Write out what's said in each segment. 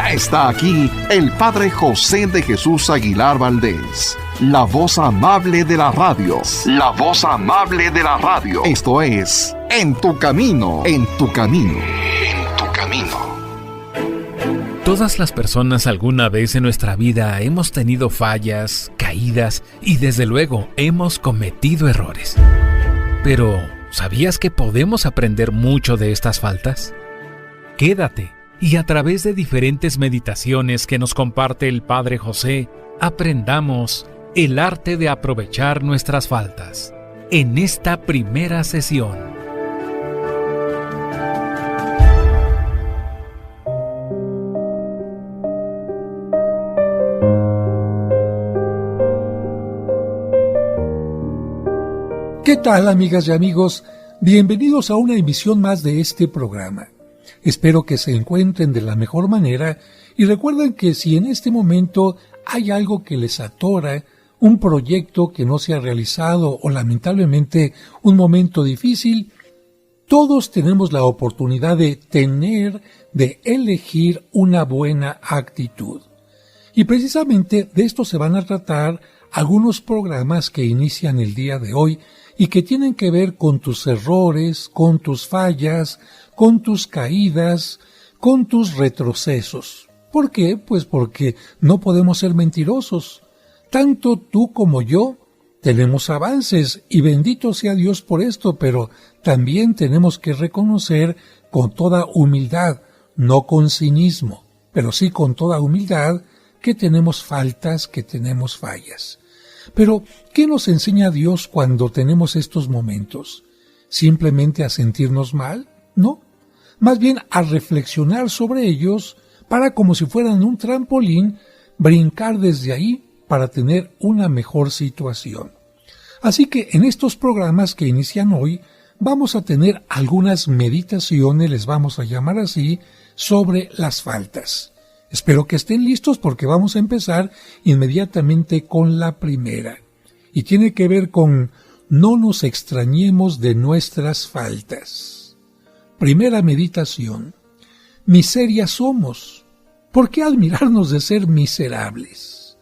Ya está aquí el Padre José de Jesús Aguilar Valdés, la voz amable de la radio. La voz amable de la radio. Esto es En tu Camino, en tu Camino, en tu Camino. Todas las personas alguna vez en nuestra vida hemos tenido fallas, caídas y desde luego hemos cometido errores. Pero, ¿sabías que podemos aprender mucho de estas faltas? Quédate y a través de diferentes meditaciones que nos comparte el Padre José, aprendamos el arte de aprovechar nuestras faltas en esta primera sesión. ¿Qué tal, amigas y amigos? Bienvenidos a una emisión más de este programa. Espero que se encuentren de la mejor manera y recuerden que si en este momento hay algo que les atora, un proyecto que no se ha realizado o lamentablemente un momento difícil, todos tenemos la oportunidad de elegir una buena actitud. Y precisamente de esto se van a tratar algunos programas que inician el día de hoy y que tienen que ver con tus errores, con tus fallas, con tus caídas, con tus retrocesos. ¿Por qué? Pues porque no podemos ser mentirosos. Tanto tú como yo tenemos avances y bendito sea Dios por esto, pero también tenemos que reconocer con toda humildad, no con cinismo, pero sí con toda humildad que tenemos faltas, que tenemos fallas. Pero, ¿qué nos enseña Dios cuando tenemos estos momentos? ¿Simplemente a sentirnos mal? No. Más bien a reflexionar sobre ellos para, como si fueran un trampolín, brincar desde ahí para tener una mejor situación. Así que en estos programas que inician hoy, vamos a tener algunas meditaciones, les vamos a llamar así, sobre las faltas. Espero que estén listos porque vamos a empezar inmediatamente con la primera. Y tiene que ver con no nos extrañemos de nuestras faltas. Primera meditación. Miseria somos. ¿Por qué admirarnos de ser miserables?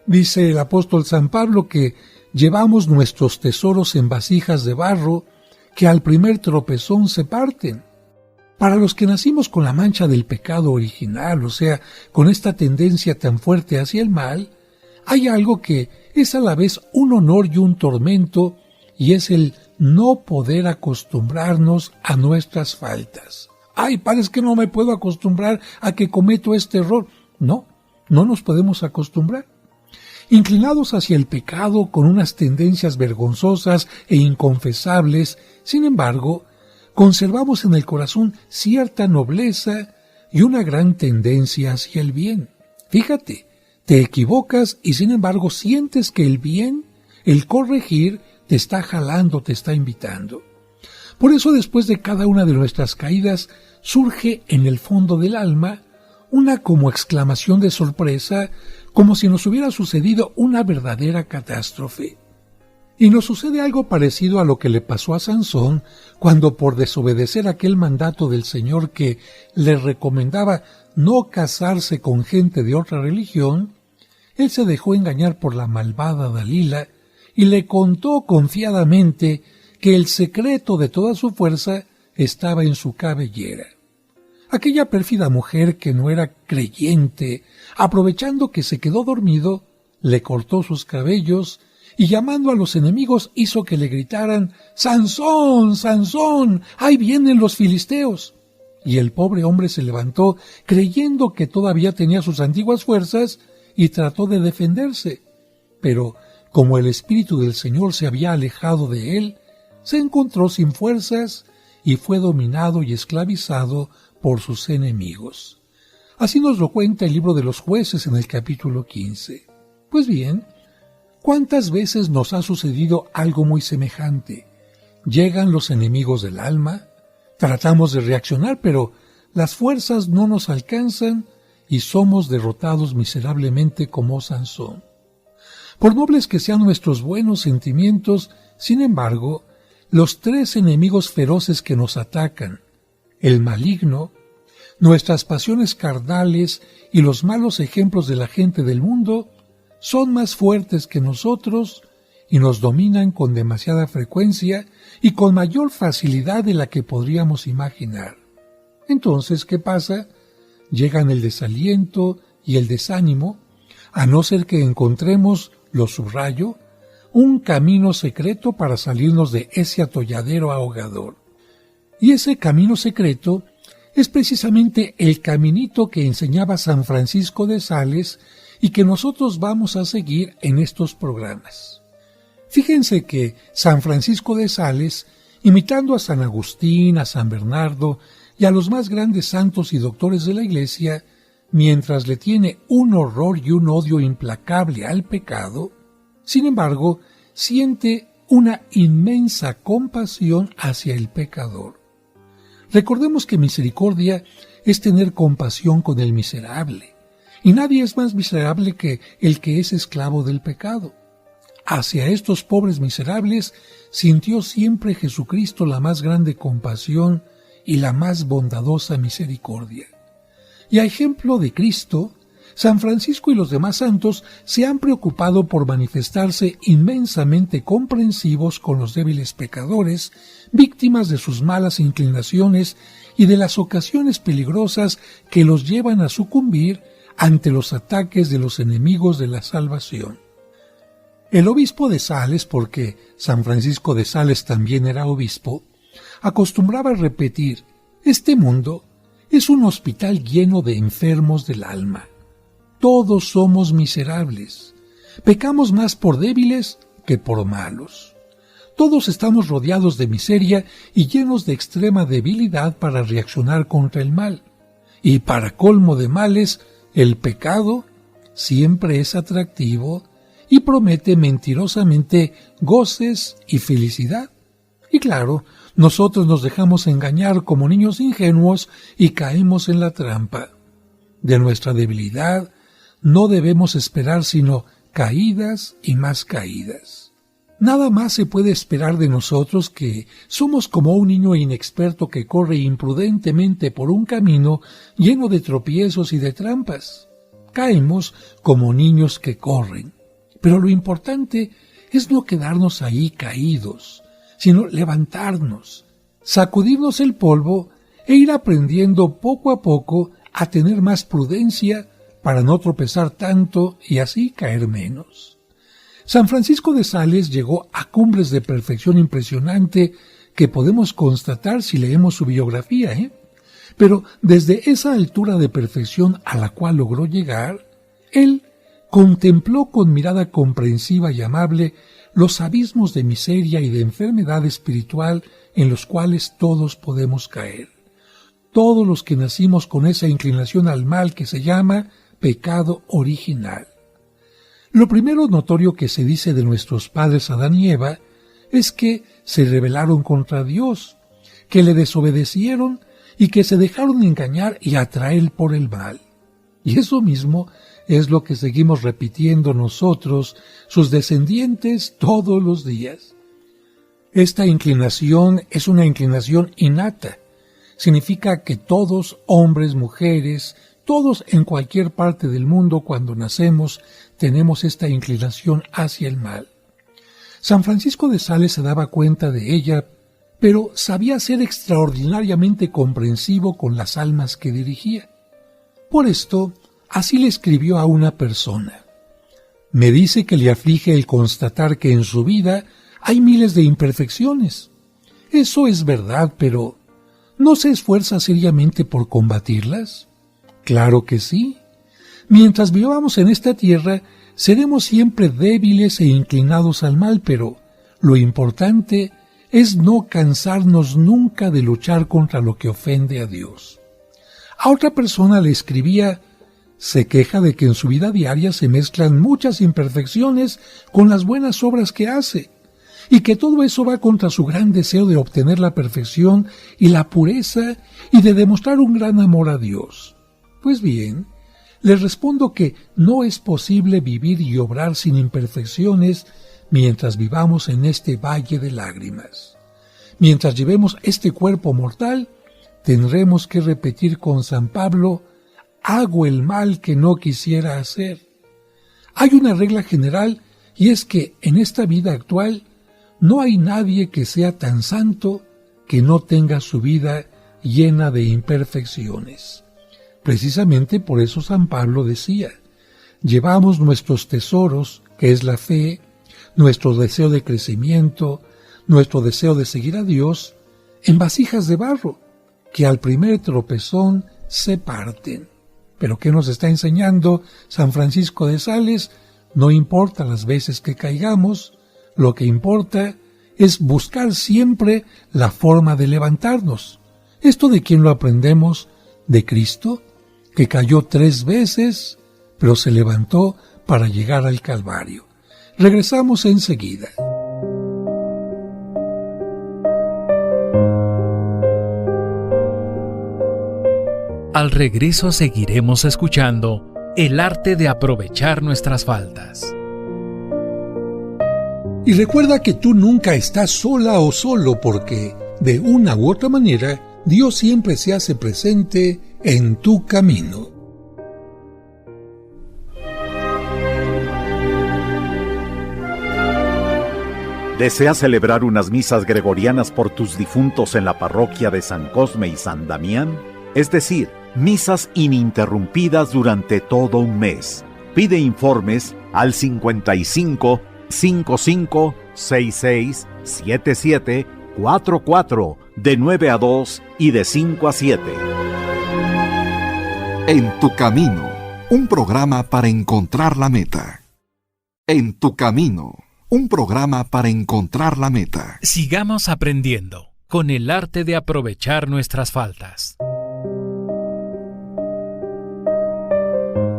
Dice el apóstol San Pablo que llevamos nuestros tesoros en vasijas de barro que al primer tropezón se parten. Para los que nacimos con la mancha del pecado original, o sea, con esta tendencia tan fuerte hacia el mal, hay algo que es a la vez un honor y un tormento, y es el no poder acostumbrarnos a nuestras faltas. Ay, padre, es que no me puedo acostumbrar a que cometo este error. No nos podemos acostumbrar. Inclinados hacia el pecado con unas tendencias vergonzosas e inconfesables, sin embargo, conservamos en el corazón cierta nobleza y una gran tendencia hacia el bien. Fíjate, te equivocas y sin embargo sientes que el bien, el corregir, te está jalando, te está invitando. Por eso después de cada una de nuestras caídas surge en el fondo del alma una como exclamación de sorpresa, como si nos hubiera sucedido una verdadera catástrofe. Y nos sucede algo parecido a lo que le pasó a Sansón cuando por desobedecer aquel mandato del Señor que le recomendaba no casarse con gente de otra religión, él se dejó engañar por la malvada Dalila y le contó confiadamente que el secreto de toda su fuerza estaba en su cabellera. Aquella pérfida mujer que no era creyente, aprovechando que se quedó dormido, le cortó sus cabellos y llamando a los enemigos hizo que le gritaran: «¡Sansón, Sansón! ¡Ahí vienen los filisteos!». Y el pobre hombre se levantó creyendo que todavía tenía sus antiguas fuerzas y trató de defenderse. Pero como el Espíritu del Señor se había alejado de él, se encontró sin fuerzas y fue dominado y esclavizado por sus enemigos. Así nos lo cuenta el libro de los Jueces en el capítulo 15. Pues bien, ¿cuántas veces nos ha sucedido algo muy semejante? Llegan los enemigos del alma, tratamos de reaccionar, pero las fuerzas no nos alcanzan y somos derrotados miserablemente como Sansón. Por nobles que sean nuestros buenos sentimientos, sin embargo, los tres enemigos feroces que nos atacan, el maligno, Nuestras pasiones carnales y los malos ejemplos de la gente del mundo son más fuertes que nosotros y nos dominan con demasiada frecuencia y con mayor facilidad de la que podríamos imaginar. Entonces, ¿qué pasa? Llegan el desaliento y el desánimo, a no ser que encontremos, lo subrayo, un camino secreto para salirnos de ese atolladero ahogador. Y ese camino secreto es precisamente el caminito que enseñaba San Francisco de Sales y que nosotros vamos a seguir en estos programas. Fíjense que San Francisco de Sales, imitando a San Agustín, a San Bernardo y a los más grandes santos y doctores de la Iglesia, mientras le tiene un horror y un odio implacable al pecado, sin embargo, siente una inmensa compasión hacia el pecador. Recordemos que misericordia es tener compasión con el miserable, y nadie es más miserable que el que es esclavo del pecado. Hacia estos pobres miserables sintió siempre Jesucristo la más grande compasión y la más bondadosa misericordia. Y a ejemplo de Cristo, San Francisco y los demás santos se han preocupado por manifestarse inmensamente comprensivos con los débiles pecadores, víctimas de sus malas inclinaciones y de las ocasiones peligrosas que los llevan a sucumbir ante los ataques de los enemigos de la salvación. El obispo de Sales, porque San Francisco de Sales también era obispo, acostumbraba a repetir: este mundo es un hospital lleno de enfermos del alma. Todos somos miserables. Pecamos más por débiles que por malos. Todos estamos rodeados de miseria y llenos de extrema debilidad para reaccionar contra el mal. Y para colmo de males, el pecado siempre es atractivo y promete mentirosamente goces y felicidad. Y claro, nosotros nos dejamos engañar como niños ingenuos y caemos en la trampa. De nuestra debilidad no debemos esperar sino caídas y más caídas. Nada más se puede esperar de nosotros que somos como un niño inexperto que corre imprudentemente por un camino lleno de tropiezos y de trampas. Caemos como niños que corren. Pero lo importante es no quedarnos ahí caídos, sino levantarnos, sacudirnos el polvo e ir aprendiendo poco a poco a tener más prudencia para no tropezar tanto y así caer menos. San Francisco de Sales llegó a cumbres de perfección impresionante que podemos constatar si leemos su biografía, Pero desde esa altura de perfección a la cual logró llegar, él contempló con mirada comprensiva y amable los abismos de miseria y de enfermedad espiritual en los cuales todos podemos caer. Todos los que nacimos con esa inclinación al mal que se llama pecado original. Lo primero notorio que se dice de nuestros padres Adán y Eva es que se rebelaron contra Dios, que le desobedecieron y que se dejaron engañar y atraer por el mal. Y eso mismo es lo que seguimos repitiendo nosotros, sus descendientes, todos los días. Esta inclinación es una inclinación innata. Significa que todos, hombres, mujeres, todos en cualquier parte del mundo cuando nacemos tenemos esta inclinación hacia el mal. San Francisco de Sales se daba cuenta de ella, pero sabía ser extraordinariamente comprensivo con las almas que dirigía. Por esto, así le escribió a una persona: me dice que le aflige el constatar que en su vida hay miles de imperfecciones. Eso es verdad, pero ¿no se esfuerza seriamente por combatirlas? Claro que sí. Mientras vivamos en esta tierra, seremos siempre débiles e inclinados al mal, pero lo importante es no cansarnos nunca de luchar contra lo que ofende a Dios. A otra persona le escribía: se queja de que en su vida diaria se mezclan muchas imperfecciones con las buenas obras que hace, y que todo eso va contra su gran deseo de obtener la perfección y la pureza y de demostrar un gran amor a Dios. Pues bien, les respondo que no es posible vivir y obrar sin imperfecciones mientras vivamos en este valle de lágrimas. Mientras llevemos este cuerpo mortal, tendremos que repetir con San Pablo: hago el mal que no quisiera hacer. Hay una regla general, y es que en esta vida actual no hay nadie que sea tan santo que no tenga su vida llena de imperfecciones. Precisamente por eso San Pablo decía: llevamos nuestros tesoros, que es la fe, nuestro deseo de crecimiento, nuestro deseo de seguir a Dios, en vasijas de barro, que al primer tropezón se parten. Pero ¿qué nos está enseñando San Francisco de Sales? No importa las veces que caigamos, lo que importa es buscar siempre la forma de levantarnos. ¿Esto de quién lo aprendemos? De Cristo, que cayó 3 veces, pero se levantó para llegar al Calvario. Regresamos enseguida. Al regreso seguiremos escuchando el arte de aprovechar nuestras faltas. Y recuerda que tú nunca estás sola o solo, porque de una u otra manera Dios siempre se hace presente en tu camino. ¿Deseas celebrar unas misas gregorianas por tus difuntos en la parroquia de San Cosme y San Damián? Es decir, misas ininterrumpidas durante todo un mes. Pide informes al 55 55 66 77 44 de 9 a 2 y de 5 a 7. En tu camino, un programa para encontrar la meta. En tu camino, un programa para encontrar la meta. Sigamos aprendiendo con el arte de aprovechar nuestras faltas.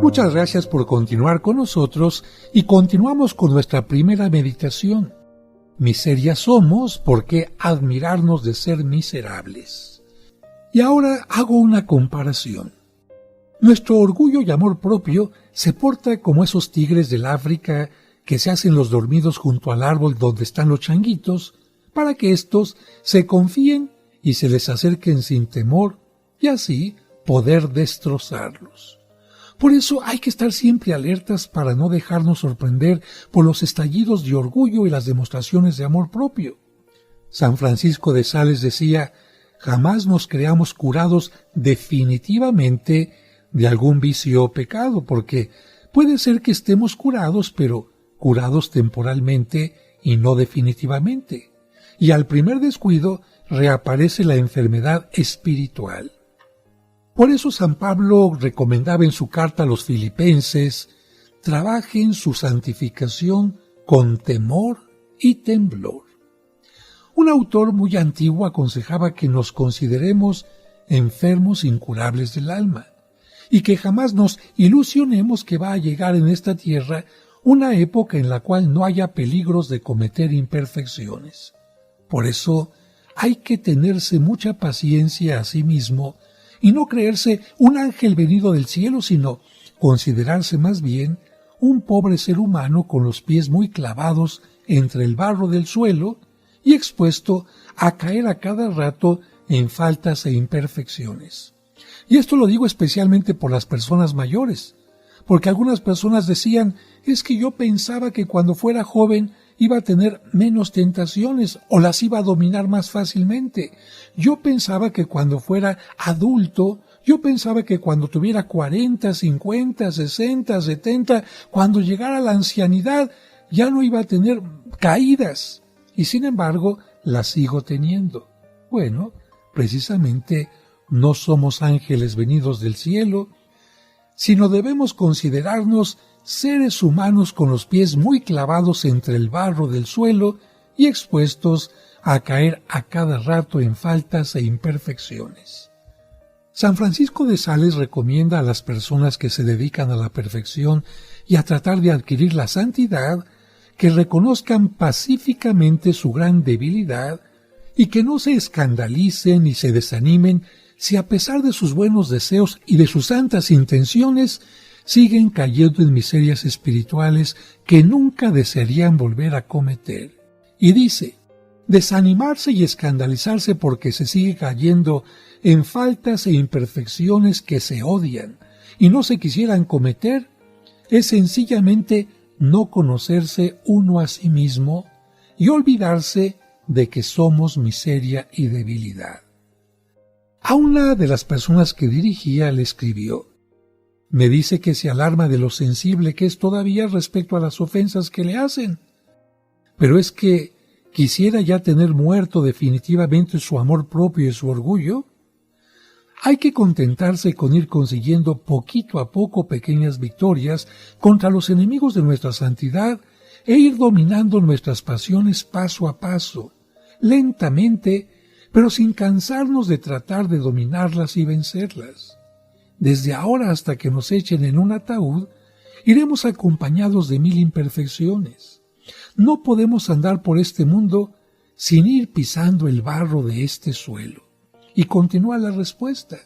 Muchas gracias por continuar con nosotros y continuamos con nuestra primera meditación. Miseria somos, ¿por qué admirarnos de ser miserables? Y ahora hago una comparación. Nuestro orgullo y amor propio se porta como esos tigres del África que se hacen los dormidos junto al árbol donde están los changuitos, para que éstos se confíen y se les acerquen sin temor y así poder destrozarlos. Por eso hay que estar siempre alertas para no dejarnos sorprender por los estallidos de orgullo y las demostraciones de amor propio. San Francisco de Sales decía: jamás nos creamos curados definitivamente de algún vicio o pecado, porque puede ser que estemos curados, pero curados temporalmente y no definitivamente. Y al primer descuido reaparece la enfermedad espiritual. Por eso San Pablo recomendaba en su carta a los filipenses: trabajen su santificación con temor y temblor. Un autor muy antiguo aconsejaba que nos consideremos enfermos incurables del alma y que jamás nos ilusionemos que va a llegar en esta tierra una época en la cual no haya peligros de cometer imperfecciones. Por eso hay que tenerse mucha paciencia a sí mismo y no creerse un ángel venido del cielo, sino considerarse más bien un pobre ser humano con los pies muy clavados entre el barro del suelo y expuesto a caer a cada rato en faltas e imperfecciones. Y esto lo digo especialmente por las personas mayores, porque algunas personas decían: es que yo pensaba que cuando fuera joven iba a tener menos tentaciones o las iba a dominar más fácilmente. Yo pensaba que cuando fuera adulto, yo pensaba que cuando tuviera 40, 50, 60, 70, cuando llegara a la ancianidad, ya no iba a tener caídas. Y sin embargo, las sigo teniendo. Bueno, precisamente no somos ángeles venidos del cielo, sino debemos considerarnos seres humanos con los pies muy clavados entre el barro del suelo y expuestos a caer a cada rato en faltas e imperfecciones. San Francisco de Sales recomienda a las personas que se dedican a la perfección y a tratar de adquirir la santidad que reconozcan pacíficamente su gran debilidad y que no se escandalicen ni se desanimen si a pesar de sus buenos deseos y de sus santas intenciones siguen cayendo en miserias espirituales que nunca desearían volver a cometer. Y dice: Desanimarse y escandalizarse porque se sigue cayendo en faltas e imperfecciones que se odian y no se quisieran cometer es sencillamente no conocerse uno a sí mismo y olvidarse de que somos miseria y debilidad. A una de las personas que dirigía le escribió: me dice que se alarma de lo sensible que es todavía respecto a las ofensas que le hacen, pero es que quisiera ya tener muerto definitivamente su amor propio y su orgullo. Hay que contentarse con ir consiguiendo poquito a poco pequeñas victorias contra los enemigos de nuestra santidad e ir dominando nuestras pasiones paso a paso, lentamente, pero sin cansarnos de tratar de dominarlas y vencerlas. Desde ahora hasta que nos echen en un ataúd, iremos acompañados de 1000 imperfecciones. No podemos andar por este mundo sin ir pisando el barro de este suelo. Y continúa la respuesta: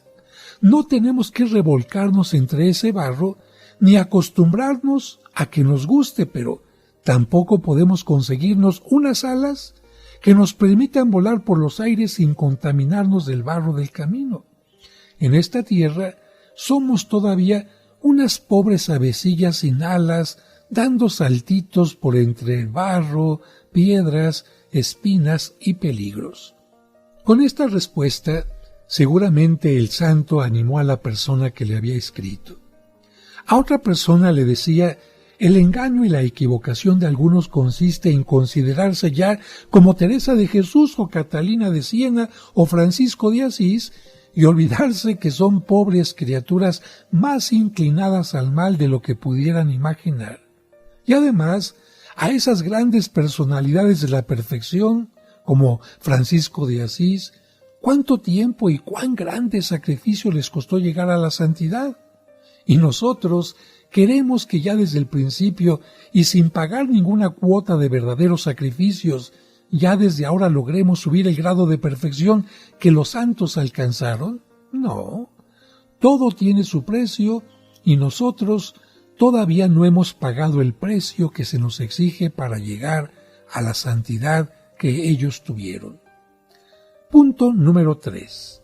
no tenemos que revolcarnos entre ese barro ni acostumbrarnos a que nos guste, pero tampoco podemos conseguirnos unas alas que nos permitan volar por los aires sin contaminarnos del barro del camino. En esta tierra somos todavía unas pobres avecillas sin alas, dando saltitos por entre el barro, piedras, espinas y peligros. Con esta respuesta, seguramente el santo animó a la persona que le había escrito. A otra persona le decía: el engaño y la equivocación de algunos consiste en considerarse ya como Teresa de Jesús o Catalina de Siena o Francisco de Asís y olvidarse que son pobres criaturas más inclinadas al mal de lo que pudieran imaginar. Y además, a esas grandes personalidades de la perfección, como Francisco de Asís, ¿cuánto tiempo y cuán grande sacrificio les costó llegar a la santidad? Y nosotros queremos que ya desde el principio y sin pagar ninguna cuota de verdaderos sacrificios, ya desde ahora logremos subir el grado de perfección que los santos alcanzaron. No, todo tiene su precio y nosotros todavía no hemos pagado el precio que se nos exige para llegar a la santidad que ellos tuvieron. Punto número 3.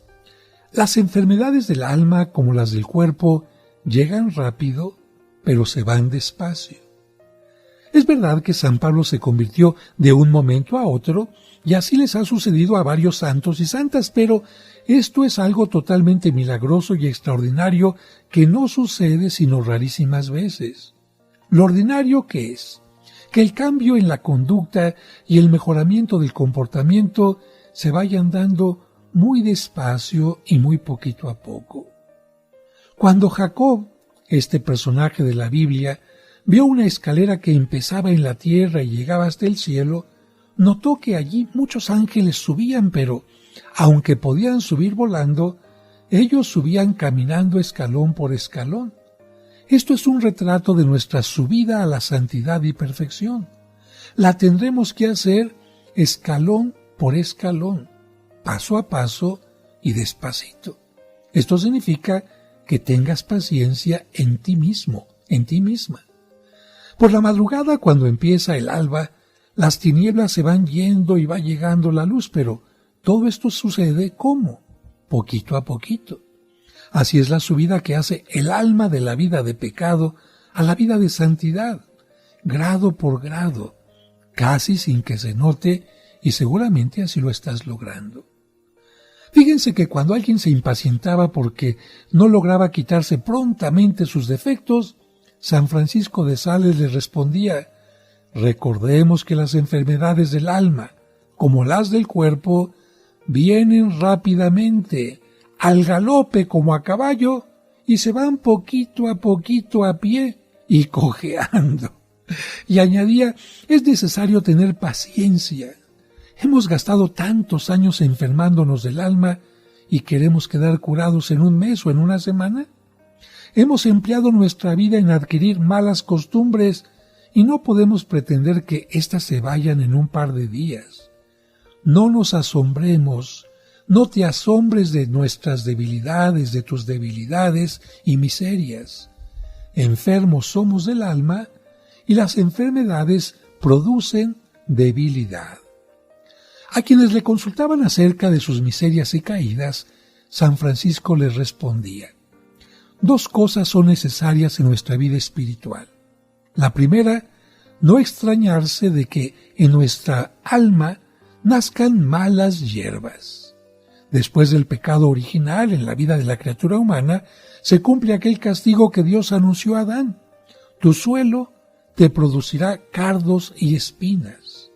Las enfermedades del alma, como las del cuerpo, llegan rápido, pero se van despacio. Es verdad que San Pablo se convirtió de un momento a otro, y así les ha sucedido a varios santos y santas, pero esto es algo totalmente milagroso y extraordinario que no sucede sino rarísimas veces. Lo ordinario que es que el cambio en la conducta y el mejoramiento del comportamiento se vayan dando muy despacio y muy poquito a poco. Cuando Jacob, este personaje de la Biblia, vio una escalera que empezaba en la tierra y llegaba hasta el cielo, notó que allí muchos ángeles subían, pero, aunque podían subir volando, ellos subían caminando escalón por escalón. Esto es un retrato de nuestra subida a la santidad y perfección. La tendremos que hacer escalón por escalón, paso a paso y despacito. Esto significa que tengas paciencia en ti mismo, en ti misma. Por la madrugada, cuando empieza el alba, las tinieblas se van yendo y va llegando la luz, pero todo esto sucede ¿cómo? Poquito a poquito. Así es la subida que hace el alma de la vida de pecado a la vida de santidad, grado por grado, casi sin que se note, y seguramente así lo estás logrando. Fíjense que cuando alguien se impacientaba porque no lograba quitarse prontamente sus defectos, San Francisco de Sales le respondía: recordemos que las enfermedades del alma, como las del cuerpo, vienen rápidamente, al galope como a caballo, y se van poquito a pie y cojeando. Y añadía: es necesario tener paciencia. Hemos gastado tantos años enfermándonos del alma y queremos quedar curados en un mes o en una semana. Hemos empleado nuestra vida en adquirir malas costumbres y no podemos pretender que éstas se vayan en un par de días. No nos asombremos, no te asombres de nuestras debilidades, de tus debilidades y miserias. Enfermos somos del alma y las enfermedades producen debilidad. A quienes le consultaban acerca de sus miserias y caídas, San Francisco les respondía: 2 cosas son necesarias en nuestra vida espiritual. La primera, no extrañarse de que en nuestra alma nazcan malas hierbas. Después del pecado original en la vida de la criatura humana, se cumple aquel castigo que Dios anunció a Adán: tu suelo te producirá cardos y espinas.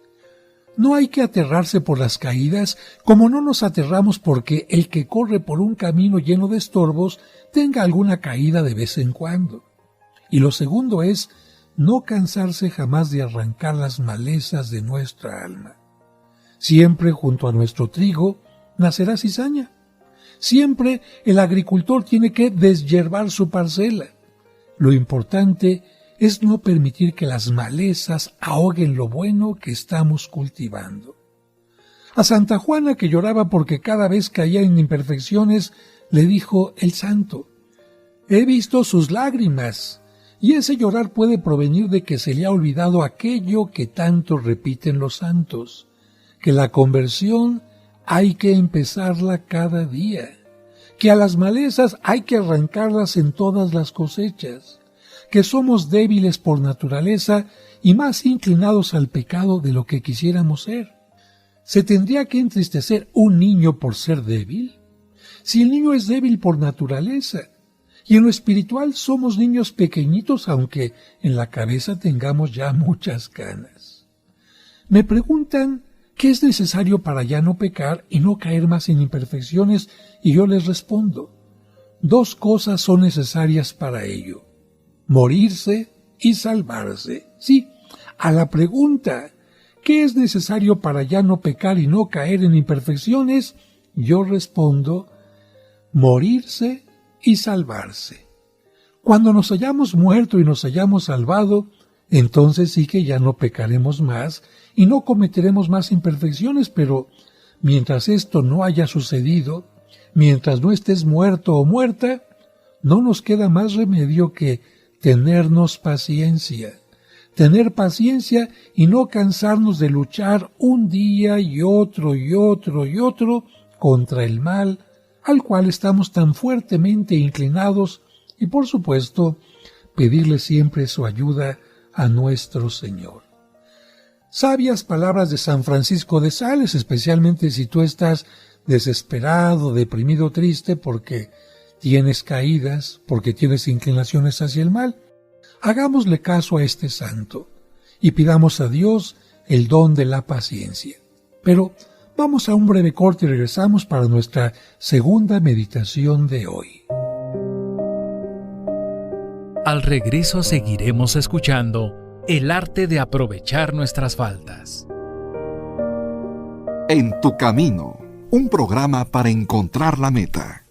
No hay que aterrarse por las caídas, como no nos aterramos porque el que corre por un camino lleno de estorbos tenga alguna caída de vez en cuando. Y lo segundo es no cansarse jamás de arrancar las malezas de nuestra alma. Siempre junto a nuestro trigo nacerá cizaña. Siempre el agricultor tiene que deshiervar su parcela. Lo importante es no permitir que las malezas ahoguen lo bueno que estamos cultivando. A Santa Juana, que lloraba porque cada vez caía en imperfecciones, le dijo el santo: he visto sus lágrimas, y ese llorar puede provenir de que se le ha olvidado aquello que tanto repiten los santos, que la conversión hay que empezarla cada día, que a las malezas hay que arrancarlas en todas las cosechas, que somos débiles por naturaleza y más inclinados al pecado de lo que quisiéramos ser. ¿Se tendría que entristecer un niño por ser débil? Si el niño es débil por naturaleza, y en lo espiritual somos niños pequeñitos, aunque en la cabeza tengamos ya muchas canas. Me preguntan qué es necesario para ya no pecar y no caer más en imperfecciones, y yo les respondo: 2 cosas son necesarias para ello: morirse y salvarse. Sí, a la pregunta ¿qué es necesario para ya no pecar y no caer en imperfecciones?, yo respondo: morirse y salvarse. Cuando nos hayamos muerto y nos hayamos salvado, entonces sí que ya no pecaremos más y no cometeremos más imperfecciones, pero mientras esto no haya sucedido, mientras no estés muerto o muerta, no nos queda más remedio que tener paciencia y no cansarnos de luchar un día y otro contra el mal al cual estamos tan fuertemente inclinados, y por supuesto pedirle siempre su ayuda a nuestro Señor. Sabias palabras de San Francisco de Sales, especialmente si tú estás desesperado, deprimido, triste porque tienes caídas, porque tienes inclinaciones hacia el mal. Hagámosle caso a este santo y pidamos a Dios el don de la paciencia. Pero vamos a un breve corte y regresamos para nuestra segunda meditación de hoy. Al regreso seguiremos escuchando el arte de aprovechar nuestras faltas. En tu camino, un programa para encontrar la meta.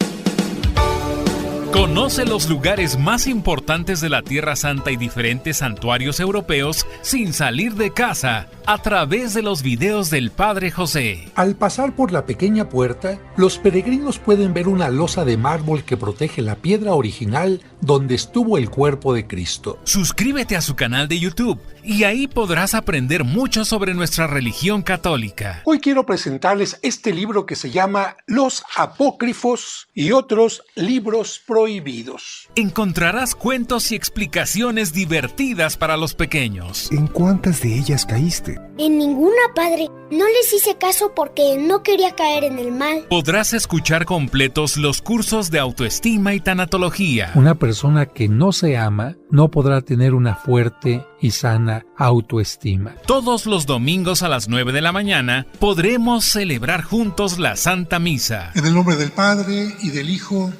Conoce los lugares más importantes de la Tierra Santa y diferentes santuarios europeos sin salir de casa a través de los videos del Padre José. Al pasar por la pequeña puerta, los peregrinos pueden ver una losa de mármol que protege la piedra original donde estuvo el cuerpo de Cristo. Suscríbete a su canal de YouTube y ahí podrás aprender mucho sobre nuestra religión católica. Hoy quiero presentarles este libro que se llama Los Apócrifos y otros libros prohibidos. Encontrarás cuentos y explicaciones divertidas para los pequeños. ¿En cuántas de ellas caíste? En ninguna, padre. No les hice caso porque no quería caer en el mal. Podrás escuchar completos los cursos de autoestima y tanatología. Una persona que no se ama no podrá tener una fuerte y sana autoestima. Todos los domingos a las 9 de la mañana podremos celebrar juntos la Santa Misa. En el nombre del Padre, y del Hijo,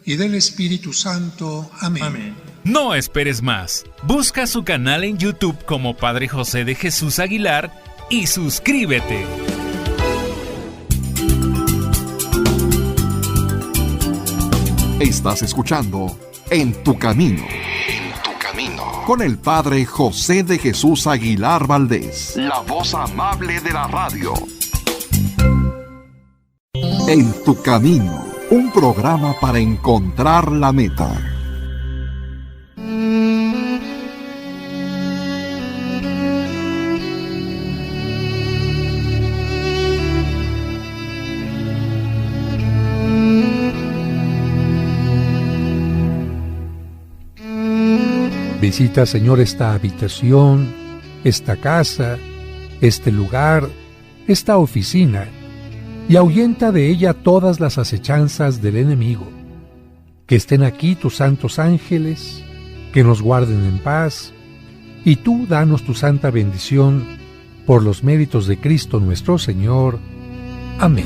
y del Espíritu Santo. Amén. Amén. No esperes más. Busca su canal en YouTube como Padre José de Jesús Aguilar y suscríbete. Estás escuchando En tu camino. Con el Padre José de Jesús Aguilar Valdés, la voz amable de la radio. En tu camino, un programa para encontrar la meta. Visita, Señor, esta habitación, esta casa, este lugar, esta oficina, y ahuyenta de ella todas las acechanzas del enemigo. Que estén aquí tus santos ángeles, que nos guarden en paz, y tú danos tu santa bendición por los méritos de Cristo nuestro Señor. Amén.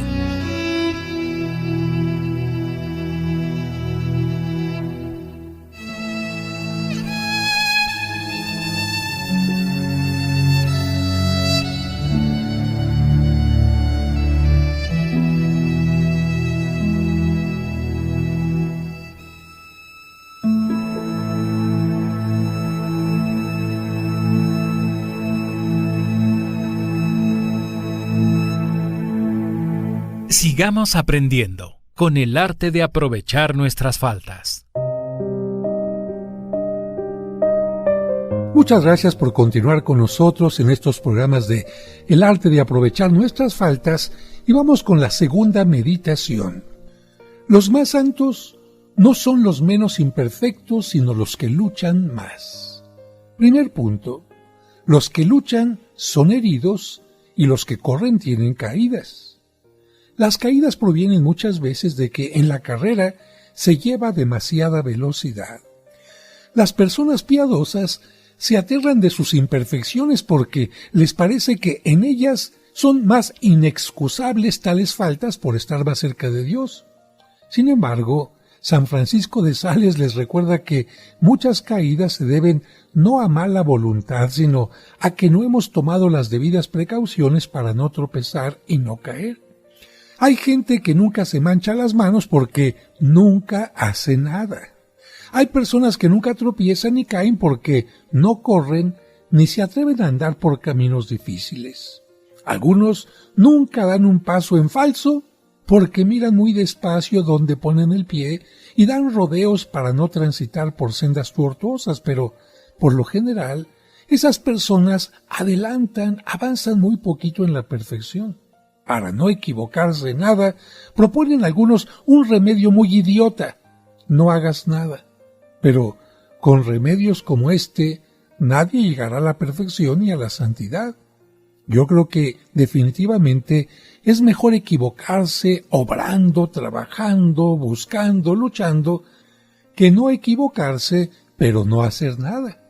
Sigamos aprendiendo con el arte de aprovechar nuestras faltas. Muchas gracias por continuar con nosotros en estos programas de El arte de aprovechar nuestras faltas, y vamos con la segunda meditación. Los más santos no son los menos imperfectos, sino los que luchan más. Primer punto: los que luchan son heridos y los que corren tienen caídas. Las caídas provienen muchas veces de que en la carrera se lleva demasiada velocidad. Las personas piadosas se aterran de sus imperfecciones porque les parece que en ellas son más inexcusables tales faltas por estar más cerca de Dios. Sin embargo, San Francisco de Sales les recuerda que muchas caídas se deben no a mala voluntad, sino a que no hemos tomado las debidas precauciones para no tropezar y no caer. Hay gente que nunca se mancha las manos porque nunca hace nada. Hay personas que nunca tropiezan ni caen porque no corren ni se atreven a andar por caminos difíciles. Algunos nunca dan un paso en falso porque miran muy despacio donde ponen el pie y dan rodeos para no transitar por sendas tortuosas, pero por lo general esas personas avanzan muy poquito en la perfección. Para no equivocarse en nada, proponen algunos un remedio muy idiota: no hagas nada. Pero con remedios como este, nadie llegará a la perfección ni a la santidad. Yo creo que definitivamente es mejor equivocarse obrando, trabajando, buscando, luchando, que no equivocarse pero no hacer nada.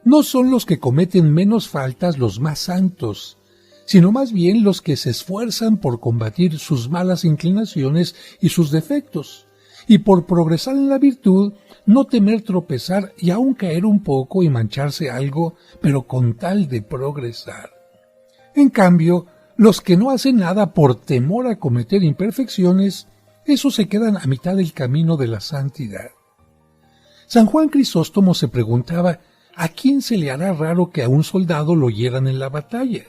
No son los que cometen menos faltas los más santos, sino más bien los que se esfuerzan por combatir sus malas inclinaciones y sus defectos, y por progresar en la virtud, no temer tropezar y aún caer un poco y mancharse algo, pero con tal de progresar. En cambio, los que no hacen nada por temor a cometer imperfecciones, esos se quedan a mitad del camino de la santidad. San Juan Crisóstomo se preguntaba: ¿a quién se le hará raro que a un soldado lo hieran en la batalla?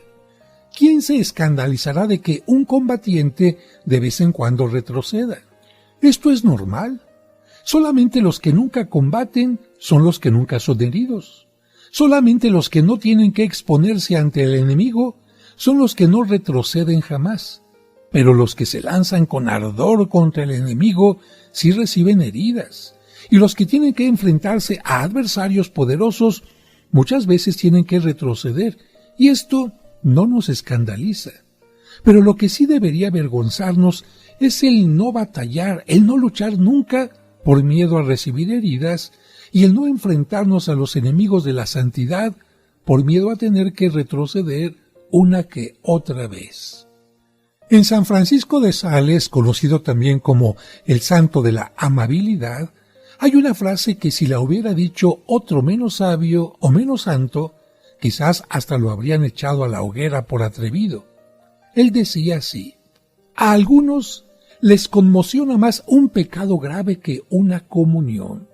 ¿Quién se escandalizará de que un combatiente de vez en cuando retroceda? Esto es normal. Solamente los que nunca combaten son los que nunca son heridos. Solamente los que no tienen que exponerse ante el enemigo son los que no retroceden jamás. Pero los que se lanzan con ardor contra el enemigo sí reciben heridas. Y los que tienen que enfrentarse a adversarios poderosos muchas veces tienen que retroceder. Y esto no nos escandaliza. Pero lo que sí debería avergonzarnos es el no batallar, el no luchar nunca por miedo a recibir heridas y el no enfrentarnos a los enemigos de la santidad por miedo a tener que retroceder una que otra vez. En San Francisco de Sales, conocido también como el santo de la amabilidad, hay una frase que si la hubiera dicho otro menos sabio o menos santo, quizás hasta lo habrían echado a la hoguera por atrevido. Él decía así: a algunos les conmociona más un pecado grave que una comunión.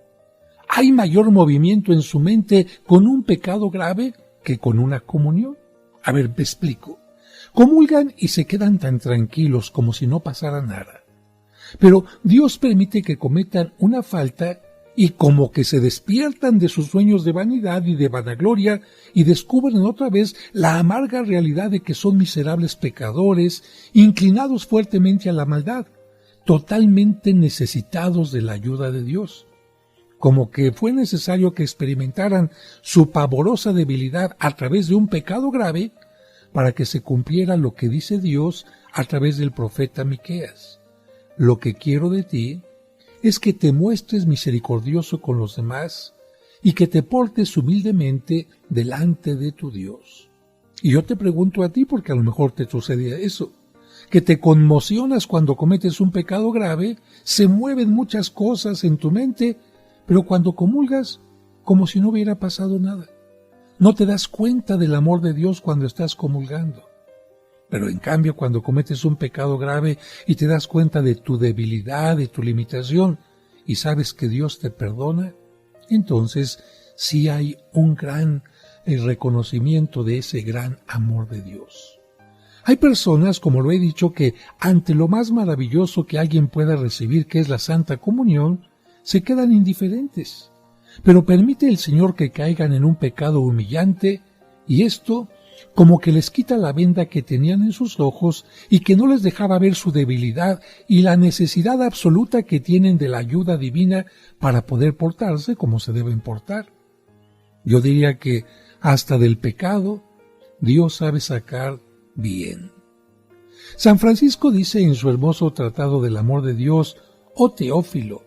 Hay mayor movimiento en su mente con un pecado grave que con una comunión. A ver, me explico. Comulgan y se quedan tan tranquilos como si no pasara nada. Pero Dios permite que cometan una falta y como que se despiertan de sus sueños de vanidad y de vanagloria y descubren otra vez la amarga realidad de que son miserables pecadores, inclinados fuertemente a la maldad, totalmente necesitados de la ayuda de Dios. como que fue necesario que experimentaran su pavorosa debilidad a través de un pecado grave para que se cumpliera lo que dice Dios a través del profeta Miqueas. Lo que quiero de ti es que te muestres misericordioso con los demás y que te portes humildemente delante de tu Dios. Y yo te pregunto a ti, porque a lo mejor te sucede eso, que te conmocionas cuando cometes un pecado grave, se mueven muchas cosas en tu mente, pero cuando comulgas, como si no hubiera pasado nada. No te das cuenta del amor de Dios cuando estás comulgando. Pero en cambio, cuando cometes un pecado grave y te das cuenta de tu debilidad, de tu limitación, y sabes que Dios te perdona, entonces sí hay un gran reconocimiento de ese gran amor de Dios. Hay personas, como lo he dicho, que ante lo más maravilloso que alguien pueda recibir, que es la Santa Comunión, se quedan indiferentes. Pero permite el Señor que caigan en un pecado humillante, y esto como que les quita la venda que tenían en sus ojos y que no les dejaba ver su debilidad y la necesidad absoluta que tienen de la ayuda divina para poder portarse como se deben portar. Yo diría que hasta del pecado Dios sabe sacar bien. San Francisco dice en su hermoso tratado del amor de Dios: «Oh Teófilo,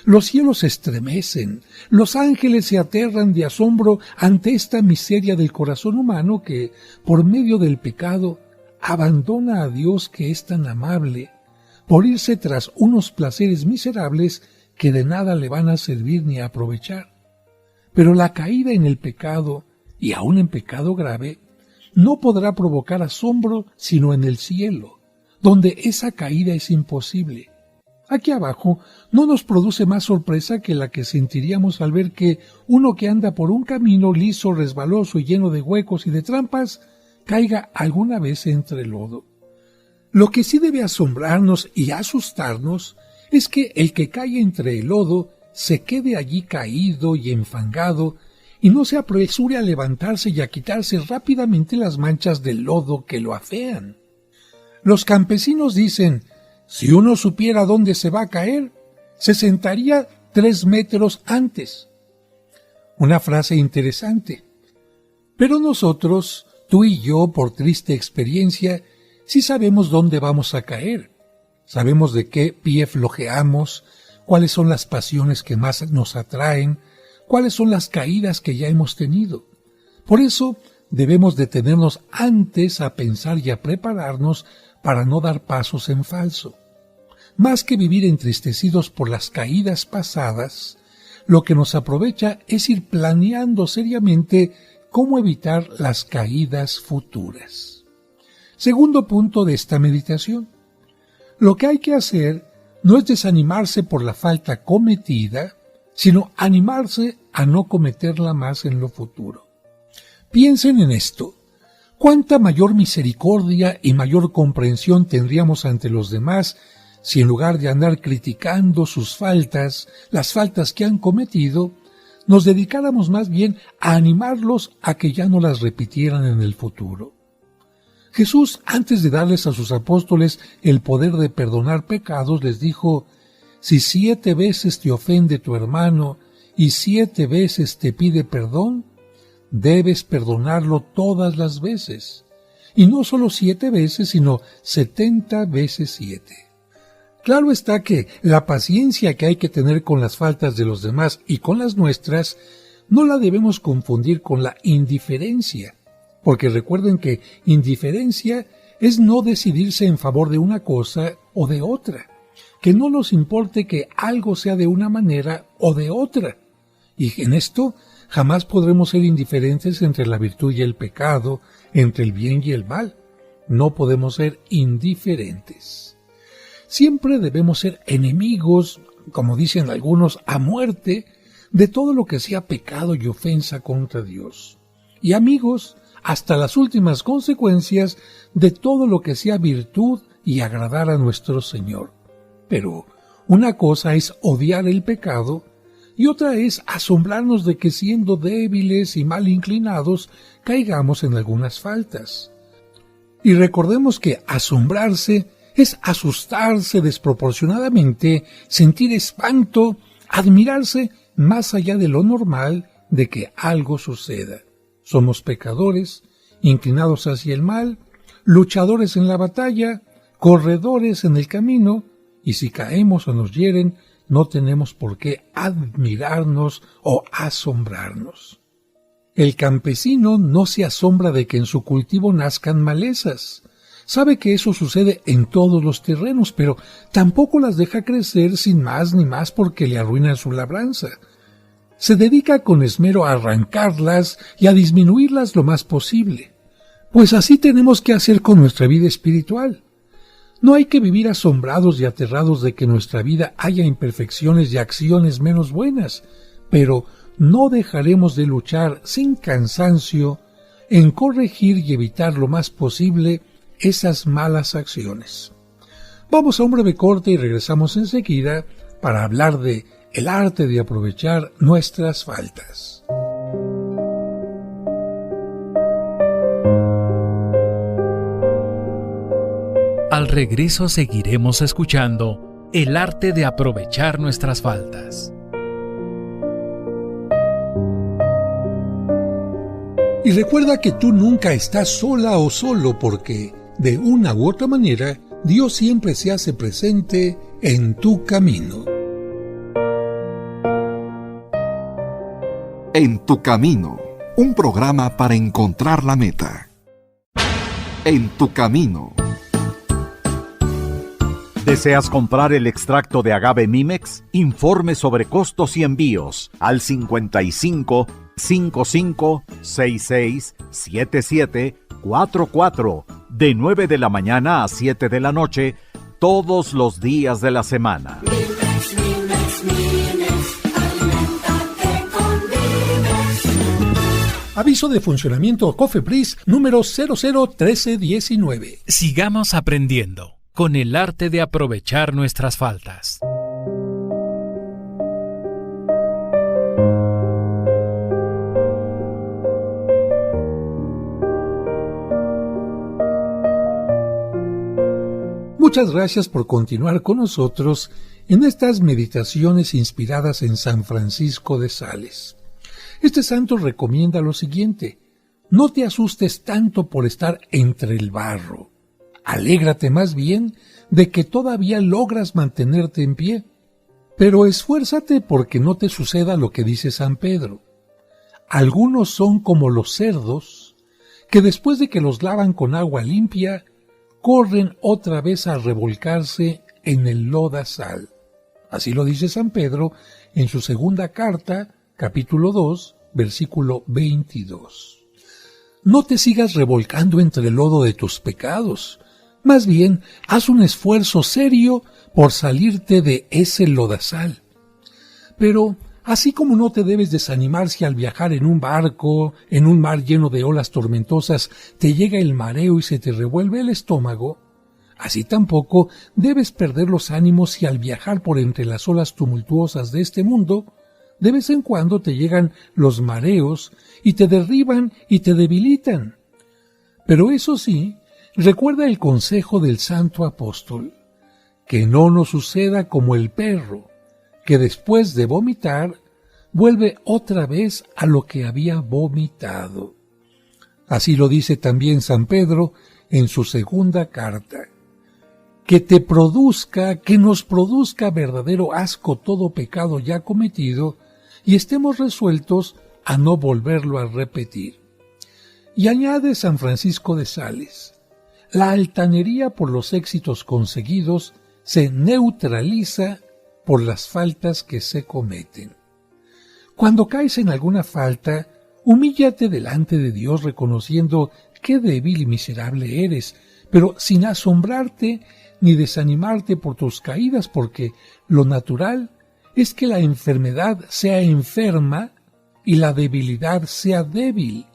los cielos se estremecen, los ángeles se aterran de asombro ante esta miseria del corazón humano que, por medio del pecado, abandona a Dios que es tan amable, por irse tras unos placeres miserables que de nada le van a servir ni a aprovechar. Pero la caída en el pecado, y aun en pecado grave, no podrá provocar asombro sino en el cielo, donde esa caída es imposible. Aquí abajo no nos produce más sorpresa que la que sentiríamos al ver que uno que anda por un camino liso, resbaloso y lleno de huecos y de trampas, caiga alguna vez entre el lodo. Lo que sí debe asombrarnos y asustarnos es que el que cae entre el lodo se quede allí caído y enfangado y no se apresure a levantarse y a quitarse rápidamente las manchas del lodo que lo afean. Los campesinos dicen: si uno supiera dónde se va a caer, se sentaría 3 metros antes. Una frase interesante. Pero nosotros, tú y yo, por triste experiencia, sí sabemos dónde vamos a caer. Sabemos de qué pie flojeamos, cuáles son las pasiones que más nos atraen, cuáles son las caídas que ya hemos tenido. Por eso debemos detenernos antes a pensar y a prepararnos para no dar pasos en falso. Más que vivir entristecidos por las caídas pasadas, lo que nos aprovecha es ir planeando seriamente cómo evitar las caídas futuras. Segundo punto de esta meditación. Lo que hay que hacer no es desanimarse por la falta cometida, sino animarse a no cometerla más en lo futuro. Piensen en esto. ¿Cuánta mayor misericordia y mayor comprensión tendríamos ante los demás si en lugar de andar criticando sus faltas, las faltas que han cometido, nos dedicáramos más bien a animarlos a que ya no las repitieran en el futuro? Jesús, antes de darles a sus apóstoles el poder de perdonar pecados, les dijo: si 7 veces te ofende tu hermano y 7 veces te pide perdón, debes perdonarlo todas las veces, y no solo 7 veces, sino 70 veces 7. Claro está que la paciencia que hay que tener con las faltas de los demás y con las nuestras no la debemos confundir con la indiferencia, porque recuerden que indiferencia es no decidirse en favor de una cosa o de otra, que no nos importe que algo sea de una manera o de otra, y en esto jamás podremos ser indiferentes entre la virtud y el pecado, entre el bien y el mal. No podemos ser indiferentes. Siempre debemos ser enemigos, como dicen algunos, a muerte, de todo lo que sea pecado y ofensa contra Dios. Y amigos, hasta las últimas consecuencias, de todo lo que sea virtud y agradar a nuestro Señor. Pero una cosa es odiar el pecado, y otra es asombrarnos de que siendo débiles y mal inclinados caigamos en algunas faltas. Y recordemos que asombrarse es asustarse desproporcionadamente, sentir espanto, admirarse más allá de lo normal de que algo suceda. Somos pecadores, inclinados hacia el mal, luchadores en la batalla, corredores en el camino, y si caemos o nos hieren, no tenemos por qué admirarnos o asombrarnos. El campesino no se asombra de que en su cultivo nazcan malezas. Sabe que eso sucede en todos los terrenos, pero tampoco las deja crecer sin más ni más porque le arruinan su labranza. Se dedica con esmero a arrancarlas y a disminuirlas lo más posible. Pues así tenemos que hacer con nuestra vida espiritual. No hay que vivir asombrados y aterrados de que en nuestra vida haya imperfecciones y acciones menos buenas, pero no dejaremos de luchar sin cansancio en corregir y evitar lo más posible esas malas acciones. Vamos a un breve corte y regresamos enseguida para hablar de el arte de aprovechar nuestras faltas. Al regreso seguiremos escuchando el arte de aprovechar nuestras faltas. Y recuerda que tú nunca estás sola o solo porque, de una u otra manera, Dios siempre se hace presente en tu camino. En tu camino, un programa para encontrar la meta. En tu camino. ¿Deseas comprar el extracto de agave Mimex? Informe sobre costos y envíos al 55 55 66 77 44 de 9 de la mañana a 7 de la noche todos los días de la semana. Mimex, Mimex, Mimex, aliméntate con Mimex. Aviso de funcionamiento COFEPRIS número 001319. Sigamos aprendiendo con el arte de aprovechar nuestras faltas. Muchas gracias por continuar con nosotros en estas meditaciones inspiradas en San Francisco de Sales. Este santo recomienda lo siguiente: no te asustes tanto por estar entre el barro. Alégrate más bien de que todavía logras mantenerte en pie, pero esfuérzate porque no te suceda lo que dice San Pedro. Algunos son como los cerdos, que después de que los lavan con agua limpia, corren otra vez a revolcarse en el lodazal. Así lo dice San Pedro en su segunda carta, capítulo 2, versículo 22. No te sigas revolcando entre el lodo de tus pecados. Más bien, haz un esfuerzo serio por salirte de ese lodazal. Pero, así como no te debes desanimar si al viajar en un barco, en un mar lleno de olas tormentosas, te llega el mareo y se te revuelve el estómago, así tampoco debes perder los ánimos si al viajar por entre las olas tumultuosas de este mundo, de vez en cuando te llegan los mareos y te derriban y te debilitan. Pero eso sí, recuerda el consejo del santo apóstol, que no nos suceda como el perro, que después de vomitar, vuelve otra vez a lo que había vomitado. Así lo dice también San Pedro en su segunda carta. Que nos produzca verdadero asco todo pecado ya cometido, y estemos resueltos a no volverlo a repetir. Y añade San Francisco de Sales: la altanería por los éxitos conseguidos se neutraliza por las faltas que se cometen. Cuando caes en alguna falta, humíllate delante de Dios reconociendo qué débil y miserable eres, pero sin asombrarte ni desanimarte por tus caídas, porque lo natural es que la enfermedad sea enferma y la debilidad sea débil,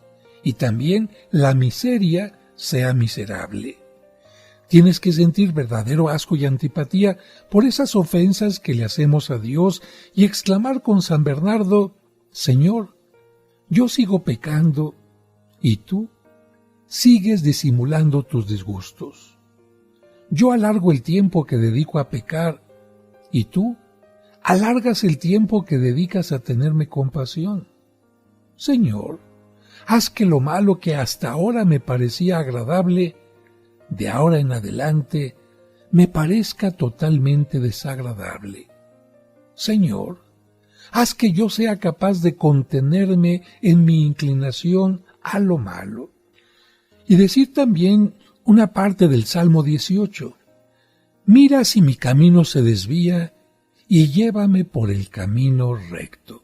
y también la miseria sea miserable. Tienes que sentir verdadero asco y antipatía por esas ofensas que le hacemos a Dios y exclamar con San Bernardo: Señor, yo sigo pecando y tú sigues disimulando tus disgustos. Yo alargo el tiempo que dedico a pecar y tú alargas el tiempo que dedicas a tenerme compasión. Señor, haz que lo malo que hasta ahora me parecía agradable, de ahora en adelante, me parezca totalmente desagradable. Señor, haz que yo sea capaz de contenerme en mi inclinación a lo malo. Y decir también una parte del Salmo 18. Mira si mi camino se desvía y llévame por el camino recto.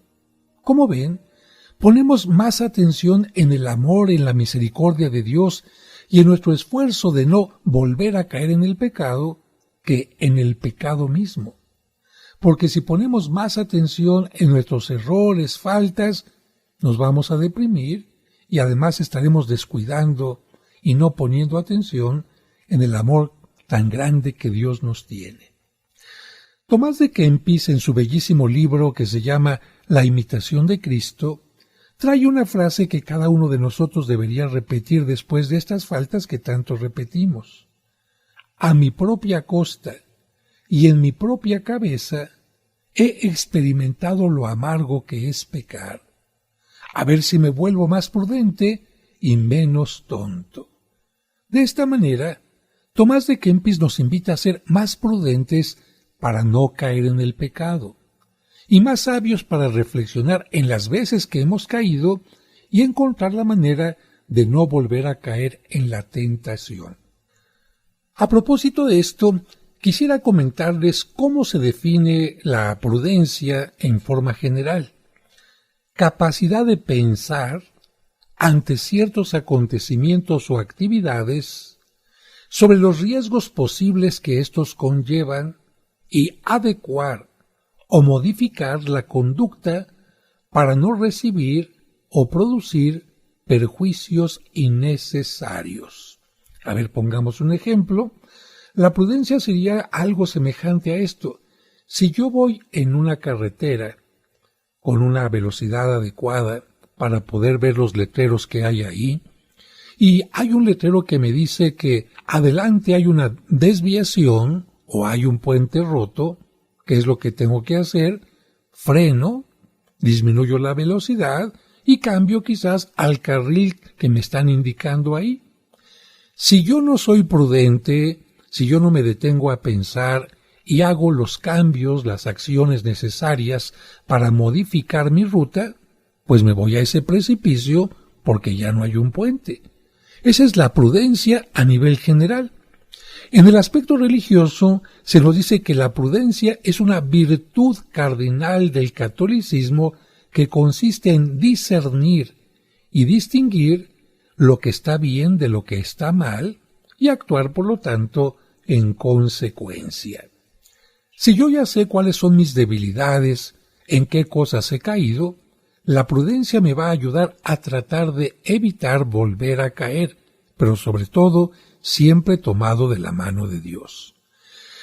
Como ven, ponemos más atención en el amor, en la misericordia de Dios y en nuestro esfuerzo de no volver a caer en el pecado que en el pecado mismo. Porque si ponemos más atención en nuestros errores, faltas, nos vamos a deprimir y además estaremos descuidando y no poniendo atención en el amor tan grande que Dios nos tiene. Tomás de Kempis, en su bellísimo libro que se llama La imitación de Cristo, trae una frase que cada uno de nosotros debería repetir después de estas faltas que tanto repetimos. A mi propia costa y en mi propia cabeza he experimentado lo amargo que es pecar. A ver si me vuelvo más prudente y menos tonto. De esta manera, Tomás de Kempis nos invita a ser más prudentes para no caer en el pecado, y más sabios para reflexionar en las veces que hemos caído y encontrar la manera de no volver a caer en la tentación. A propósito de esto, quisiera comentarles cómo se define la prudencia en forma general. Capacidad de pensar ante ciertos acontecimientos o actividades sobre los riesgos posibles que éstos conllevan y adecuar o modificar la conducta para no recibir o producir perjuicios innecesarios. A ver, pongamos un ejemplo. La prudencia sería algo semejante a esto. Si yo voy en una carretera con una velocidad adecuada para poder ver los letreros que hay ahí, y hay un letrero que me dice que adelante hay una desviación o hay un puente roto, ¿qué es lo que tengo que hacer? Freno, disminuyo la velocidad y cambio quizás al carril que me están indicando ahí. Si yo no soy prudente, si yo no me detengo a pensar y hago los cambios, las acciones necesarias para modificar mi ruta, pues me voy a ese precipicio porque ya no hay un puente. Esa es la prudencia a nivel general. En el aspecto religioso se nos dice que la prudencia es una virtud cardinal del catolicismo que consiste en discernir y distinguir lo que está bien de lo que está mal y actuar, por lo tanto, en consecuencia. Si yo ya sé cuáles son mis debilidades, en qué cosas he caído, la prudencia me va a ayudar a tratar de evitar volver a caer, pero sobre todo siempre tomado de la mano de Dios.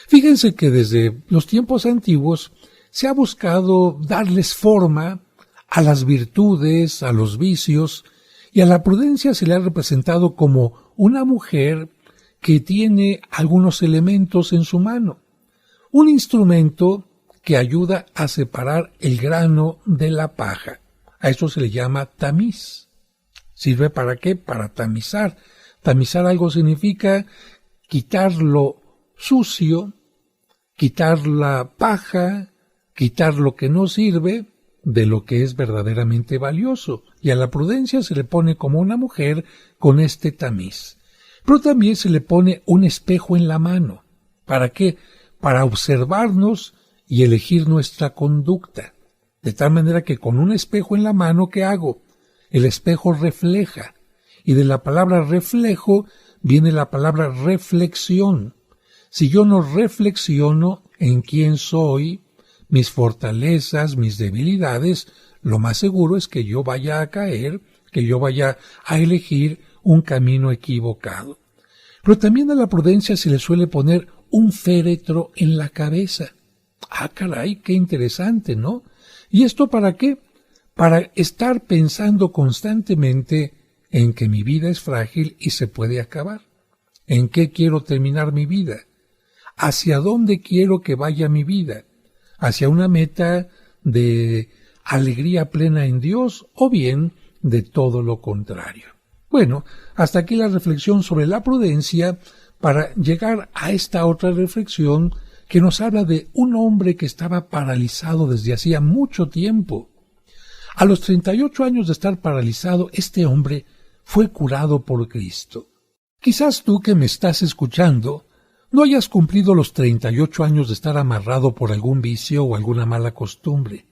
Fíjense que desde los tiempos antiguos se ha buscado darles forma a las virtudes, a los vicios, y a la prudencia se le ha representado como una mujer que tiene algunos elementos en su mano, un instrumento que ayuda a separar el grano de la paja. A eso se le llama tamiz. ¿Sirve para qué? Para tamizar. Tamizar algo significa quitar lo sucio, quitar la paja, quitar lo que no sirve de lo que es verdaderamente valioso. Y a la prudencia se le pone como una mujer con este tamiz. Pero también se le pone un espejo en la mano. ¿Para qué? Para observarnos y elegir nuestra conducta. De tal manera que con un espejo en la mano, ¿qué hago? El espejo refleja. Y de la palabra reflejo viene la palabra reflexión. Si yo no reflexiono en quién soy, mis fortalezas, mis debilidades, lo más seguro es que yo vaya a caer, que yo vaya a elegir un camino equivocado. Pero también a la prudencia se le suele poner un féretro en la cabeza. Ah, caray, qué interesante, ¿no? ¿Y esto para qué? Para estar pensando constantemente en que mi vida es frágil y se puede acabar. ¿En qué quiero terminar mi vida? ¿Hacia dónde quiero que vaya mi vida? hacia una meta de alegría plena en Dios o bien de todo lo contrario. Bueno, hasta aquí la reflexión sobre la prudencia para llegar a esta otra reflexión que nos habla de un hombre que estaba paralizado desde hacía mucho tiempo. A los 38 años de estar paralizado, este hombre fue curado por Cristo. Quizás tú que me estás escuchando no hayas cumplido los 38 años de estar amarrado por algún vicio o alguna mala costumbre.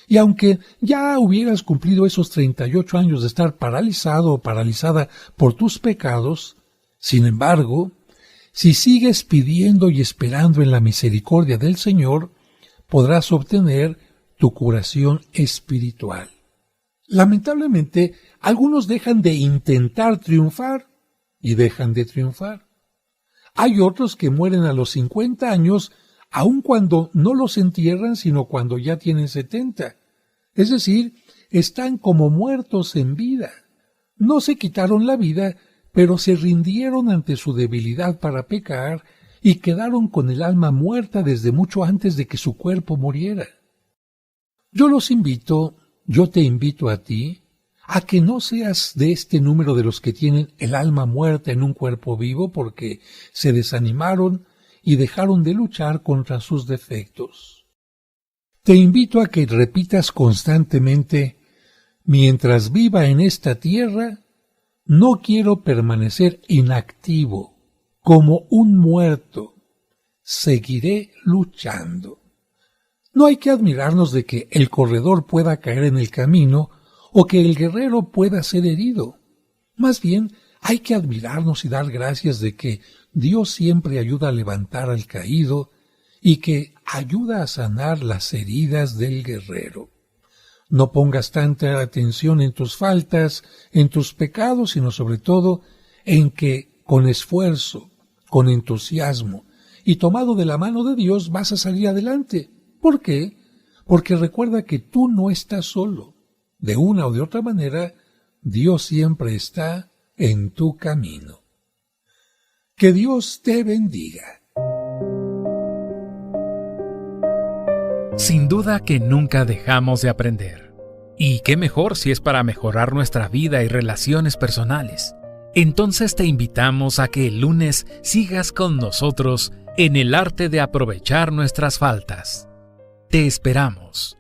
Y aunque ya hubieras cumplido esos 38 años de estar paralizado o paralizada por tus pecados, sin embargo, si sigues pidiendo y esperando en la misericordia del Señor, podrás obtener tu curación espiritual. Lamentablemente, algunos dejan de intentar triunfar y dejan de triunfar. Hay otros que mueren a los 50 años, aun cuando no los entierran, sino cuando ya tienen 70. Es decir, están como muertos en vida. No se quitaron la vida, pero se rindieron ante su debilidad para pecar y quedaron con el alma muerta desde mucho antes de que su cuerpo muriera. Yo te invito a ti, a que no seas de este número de los que tienen el alma muerta en un cuerpo vivo porque se desanimaron y dejaron de luchar contra sus defectos. Te invito a que repitas constantemente: mientras viva en esta tierra, no quiero permanecer inactivo, como un muerto. Seguiré luchando. No hay que admirarnos de que el corredor pueda caer en el camino o que el guerrero pueda ser herido. Más bien, hay que admirarnos y dar gracias de que Dios siempre ayuda a levantar al caído y que ayuda a sanar las heridas del guerrero. No pongas tanta atención en tus faltas, en tus pecados, sino sobre todo en que con esfuerzo, con entusiasmo y tomado de la mano de Dios vas a salir adelante. ¿Por qué? Porque recuerda que tú no estás solo. De una o de otra manera, Dios siempre está en tu camino. Que Dios te bendiga. Sin duda que nunca dejamos de aprender. Y qué mejor si es para mejorar nuestra vida y relaciones personales. Entonces te invitamos a que el lunes sigas con nosotros en el arte de aprovechar nuestras faltas. Te esperamos.